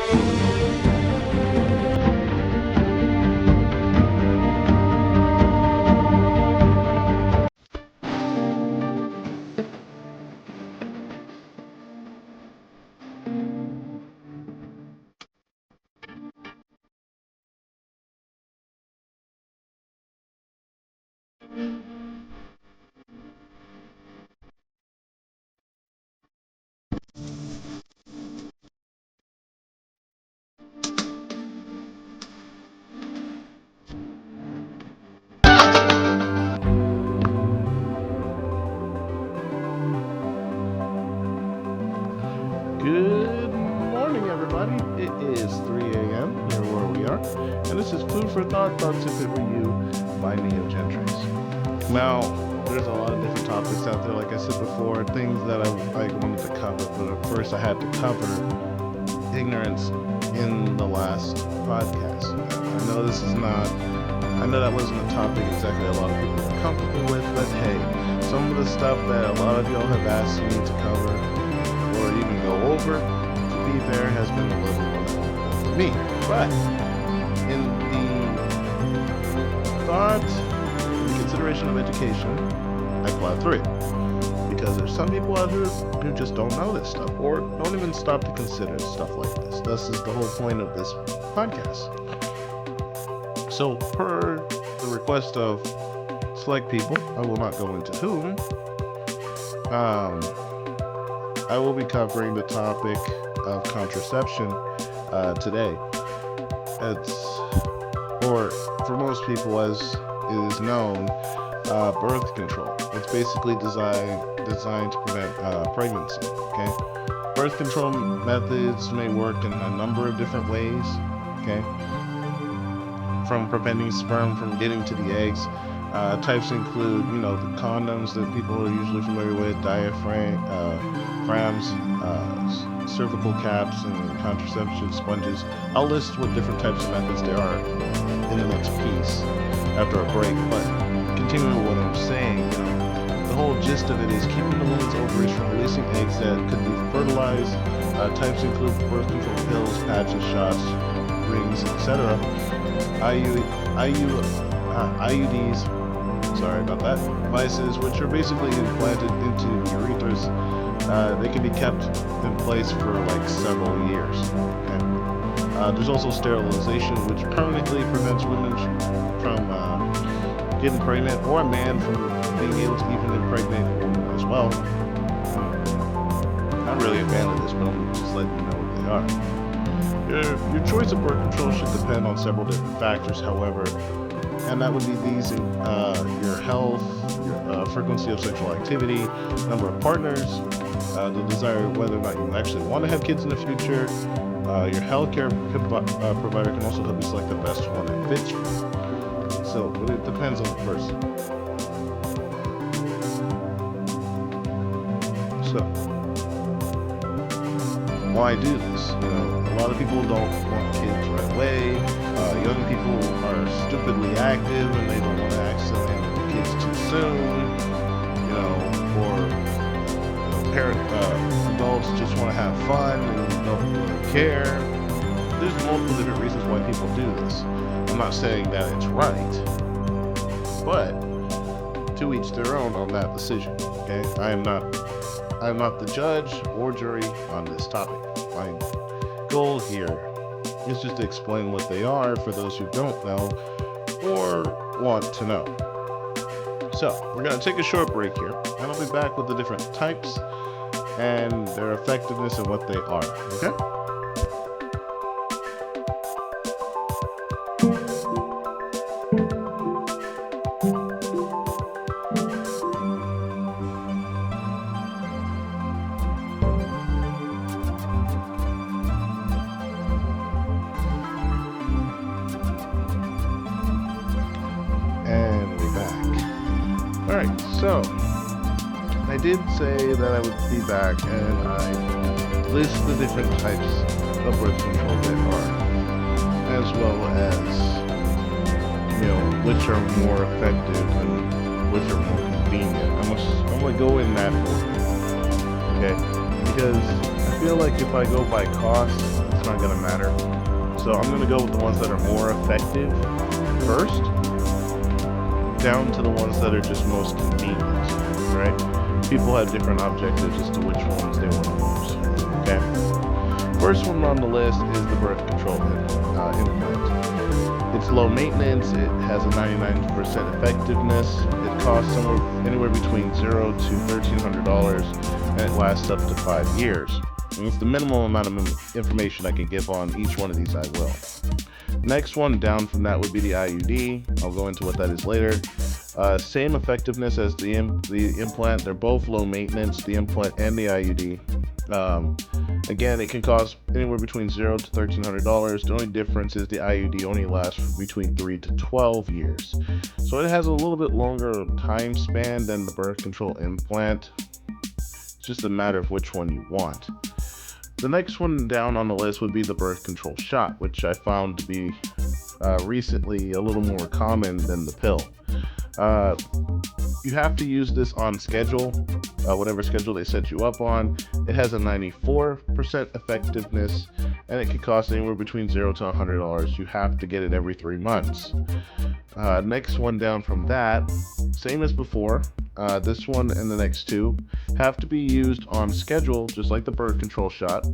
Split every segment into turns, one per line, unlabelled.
Good morning, everybody. It is 3 a.m. here where we are, and this is Food for Thought, Thoughts and Fit Review by Gentrics. Now, there's a lot of different topics out there, like I said before, things that I wanted to cover, but at first I had to cover ignorance in the last podcast. I know that wasn't a topic exactly a lot of people were comfortable with, but hey, some of the stuff that a lot of y'all have asked me to cover or even go over, to be fair, has been a little wonderful for me. But in the consideration of education, I plowed through it. Because there's some people out here who just don't know this stuff, or don't even stop to consider stuff like this. This is the whole point of this podcast. So, per the request of select people, I will not go into whom, I will be covering the topic of contraception today. Or for most people, as it is known, birth control. It's basically designed to prevent pregnancy. Okay, birth control methods may work in a number of different ways. Okay, from preventing sperm from getting to the eggs. Types include, the condoms that people are usually familiar with, diaphragms, cervical caps, and contraception sponges. I'll list what different types of methods there are in the next piece after a break. But continuing what I'm saying, the whole gist of it is keeping the woman's ovaries from releasing eggs that could be fertilized. Types include birth control pills, patches, shots, rings, etc. IUDs, sorry about that, devices, which are basically implanted into urethras. They can be kept in place for like several years. Okay? There's also sterilization, which permanently prevents women from getting pregnant, or a man from being able to even impregnate a woman as well. Not really a fan of this, but I'm just letting you know what they are. Your choice of birth control should depend on several different factors, however, and that would be these: your health, your frequency of sexual activity, number of partners, the desire whether or not you actually want to have kids in the future. Your healthcare provider can also help you select the best one that fits you. So it depends on the person. So why do this? A lot of people don't want kids right away. Young people are stupidly active and they don't want to accidentally have kids too soon. Or adults just want to have fun and don't really care. There's multiple different reasons why people do this. I'm not saying that it's right, but to each their own on that decision. Okay, I am not the judge or jury on this topic. My goal here is just to explain what they are for those who don't know or want to know. So we're going to take a short break here, and I'll be back with the different types and their effectiveness and what they are. Okay? Alright, so I did say that I would be back and I list the different types of birth control there are, as well as, which are more effective and which are more convenient. I'm going to go in that order, okay? Because I feel like if I go by cost, it's it's not gonna matter. So I'm gonna go with the ones that are more effective first, down to the ones that are just most convenient, right? People have different objectives as to which ones they want to use, okay? First one on the list is the birth control implant. It's low maintenance, it has a 99% effectiveness, it costs anywhere between $0 to $1,300, and it lasts up to 5 years. And it's the minimum amount of information I can give on each one of these, I will. Next one down from that would be the IUD. I'll go into what that is later. Same effectiveness as the implant. They're both low maintenance, the implant and the IUD. Again, it can cost anywhere between $0 to $1,300. The only difference is the IUD only lasts between 3 to 12 years. So it has a little bit longer time span than the birth control implant. It's just a matter of which one you want. The next one down on the list would be the birth control shot, which I found to be recently a little more common than the pill. You have to use this on schedule, whatever schedule they set you up on. It has a 94% effectiveness, and it can cost anywhere between $0 to $100. You have to get it every 3 months. Next one down from that, same as before. This one and the next two have to be used on schedule, just like the birth control shot.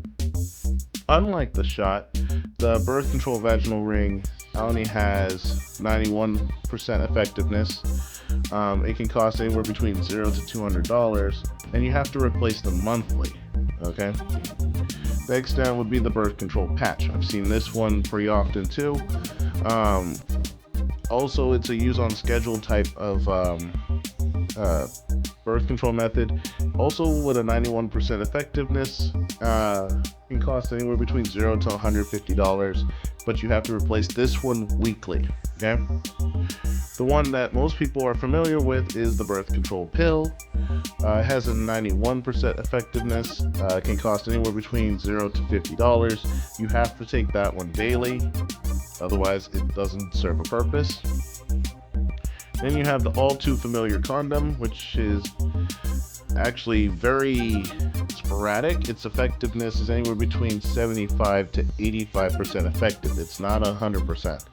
Unlike the shot, the birth control vaginal ring only has 91% effectiveness. It can cost anywhere between $0 to $200, and you have to replace them monthly. Okay. Next down would be the birth control patch. I've seen this one pretty often too. Also, it's a use on schedule type of birth control method. Also, with a 91% effectiveness, can cost anywhere between $0 to $150, but you have to replace this one weekly. Okay. The one that most people are familiar with is the birth control pill. It has a 91% effectiveness. It can cost anywhere between $0 to $50. You have to take that one daily, otherwise it doesn't serve a purpose. Then you have the all too familiar condom, which is actually very sporadic. Its effectiveness is anywhere between 75 to 85% effective. It's not 100%.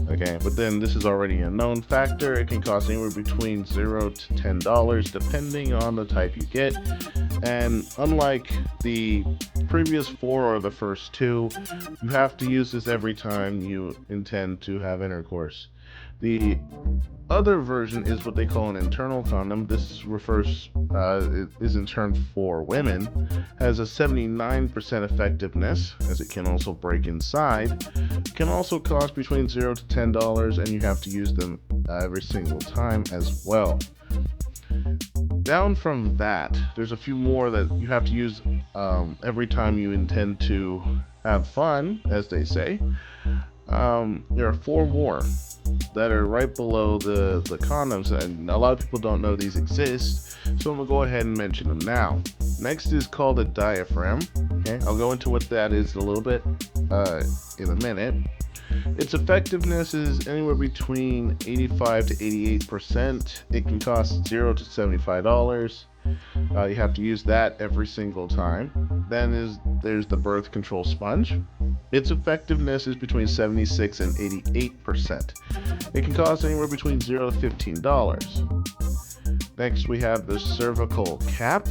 Okay, but then this is already a known factor. It can cost anywhere between $0 to $10 depending on the type you get. And unlike the previous 4 or the first 2, you have to use this every time you intend to have intercourse. The other version is what they call an internal condom. This is in turn for women, has a 79% effectiveness, as it can also break inside. It can also cost between $0 to $10, and you have to use them every single time as well. Down from that, there's a few more that you have to use every time you intend to have fun, as they say. There are 4 more that are right below the condoms, and a lot of people don't know these exist, so I'm gonna go ahead and mention them now. Next is called a diaphragm. Okay, I'll go into what that is a little bit in a minute. Its effectiveness is anywhere between 85 to 88%. It can cost $0 to $75. You have to use that every single time. Then there's the birth control sponge. Its effectiveness is between 76 and 88%. It can cost anywhere between $0 to $15. Next, we have the cervical cap.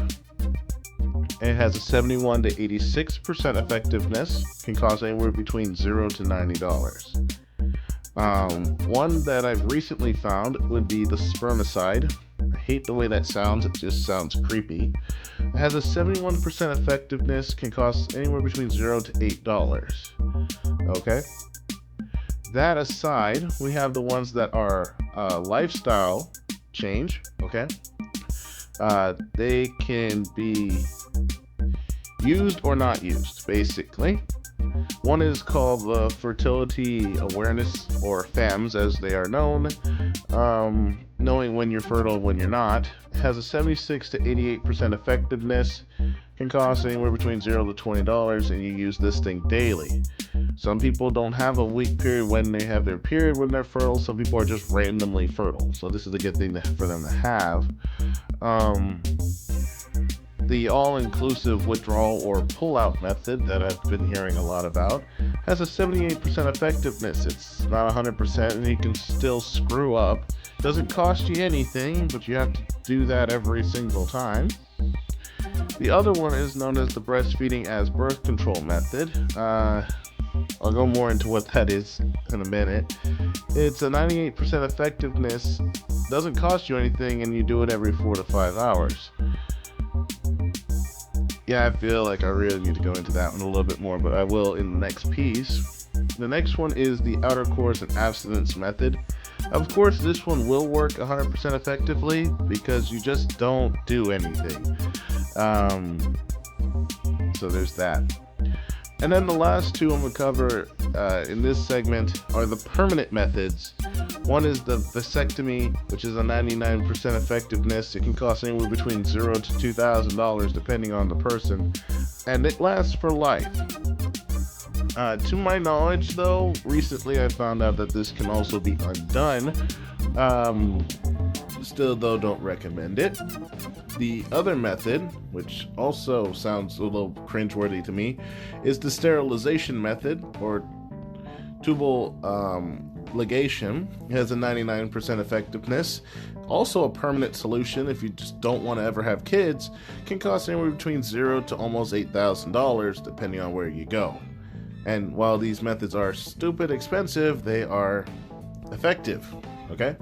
It has a 71 to 86% effectiveness. Can cost anywhere between $0 to $90. One that I've recently found would be the spermicide. I hate the way that sounds. It just sounds creepy. It has a 71% effectiveness. Can cost anywhere between $0 to $8. Okay. That aside, we have the ones that are lifestyle change. Okay. They can be used or not used, basically. One is called the fertility awareness, or FAMS as they are known. Knowing when you're fertile, when you're not. It has a 76 to 88% effectiveness. Can cost anywhere between $0 to $20, and you use this thing daily. Some people don't have a week period when they have their period when they're fertile. Some people are just randomly fertile. So this is a good thing for them to have. The all-inclusive withdrawal or pull-out method that I've been hearing a lot about has a 78% effectiveness. It's not 100% and you can still screw up. Doesn't cost you anything, but you have to do that every single time. The other one is known as the breastfeeding as birth control method. I'll go more into what that is in a minute. It's a 98% effectiveness, doesn't cost you anything, and you do it every 4 to 5 hours. Yeah, I feel like I really need to go into that one a little bit more, but I will in the next piece. The next one is the outer course and abstinence method. Of course, this one will work 100% effectively because you just don't do anything. So there's that. And then the last two I'm going to cover in this segment are the permanent methods. One is the vasectomy, which is a 99% effectiveness. It can cost anywhere between $0 to $2,000 depending on the person, and it lasts for life. To my knowledge, though, recently I found out that this can also be undone. Still, though, don't recommend it. The other method, which also sounds a little cringeworthy to me, is the sterilization method, or tubal ligation. It has a 99% effectiveness. Also a permanent solution if you just don't want to ever have kids. Can cost anywhere between $0 to almost $8,000 depending on where you go. And while these methods are stupid expensive, they are effective. Okay?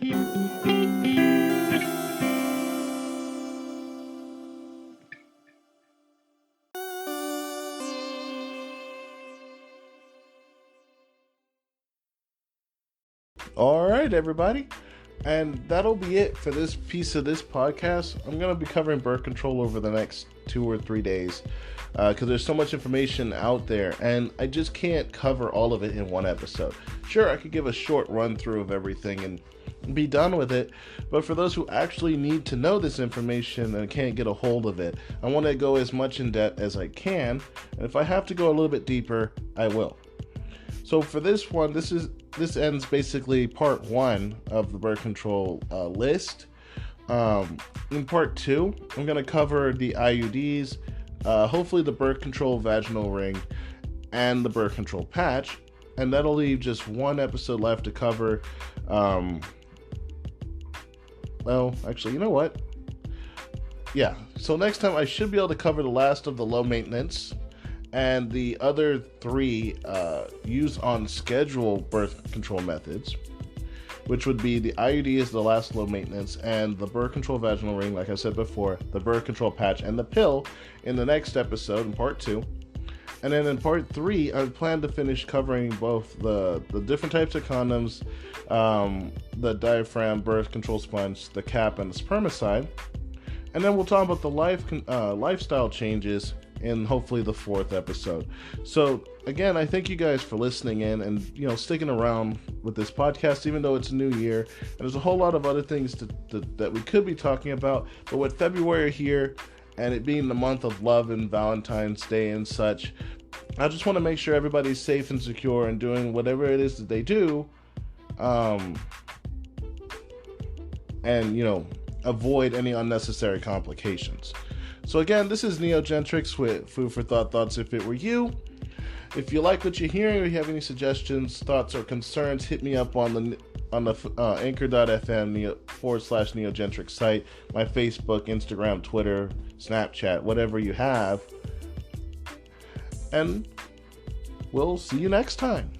All right, everybody. And that'll be it for this piece of this podcast. I'm going to be covering birth control over the next 2 or 3 days because there's so much information out there and I just can't cover all of it in one episode. Sure, I could give a short run through of everything and be done with it, but for those who actually need to know this information and can't get a hold of it, I want to go as much in depth as I can, and if I have to go a little bit deeper, I will. So for this one, this ends basically part 1 of the birth control list. In part 2, I'm going to cover the IUDs, hopefully the birth control vaginal ring, and the birth control patch, and that'll leave just one episode left to cover. Well, actually, you know what? Yeah, so next time I should be able to cover the last of the low maintenance and the other 3 use on schedule birth control methods, which would be the IUD is the last low maintenance, and the birth control vaginal ring, like I said before, the birth control patch, and the pill in the next episode in part 2. And then in part 3, I plan to finish covering both the different types of condoms, the diaphragm, birth control sponge, the cap, and the spermicide. And then we'll talk about the lifestyle changes in hopefully the 4th episode. So again, I thank you guys for listening in and sticking around with this podcast, even though it's a new year and there's a whole lot of other things that we could be talking about. But with February here and it being the month of love and Valentine's Day and such, I just want to make sure everybody's safe and secure and doing whatever it is that they do, and avoid any unnecessary complications. So again, this is Gentrics with Food for Thoughts If It Were You. If you like what you're hearing or you have any suggestions, thoughts, or concerns, hit me up on the anchor.fm /NeoGentrics site, my Facebook, Instagram, Twitter, Snapchat, whatever you have. And we'll see you next time.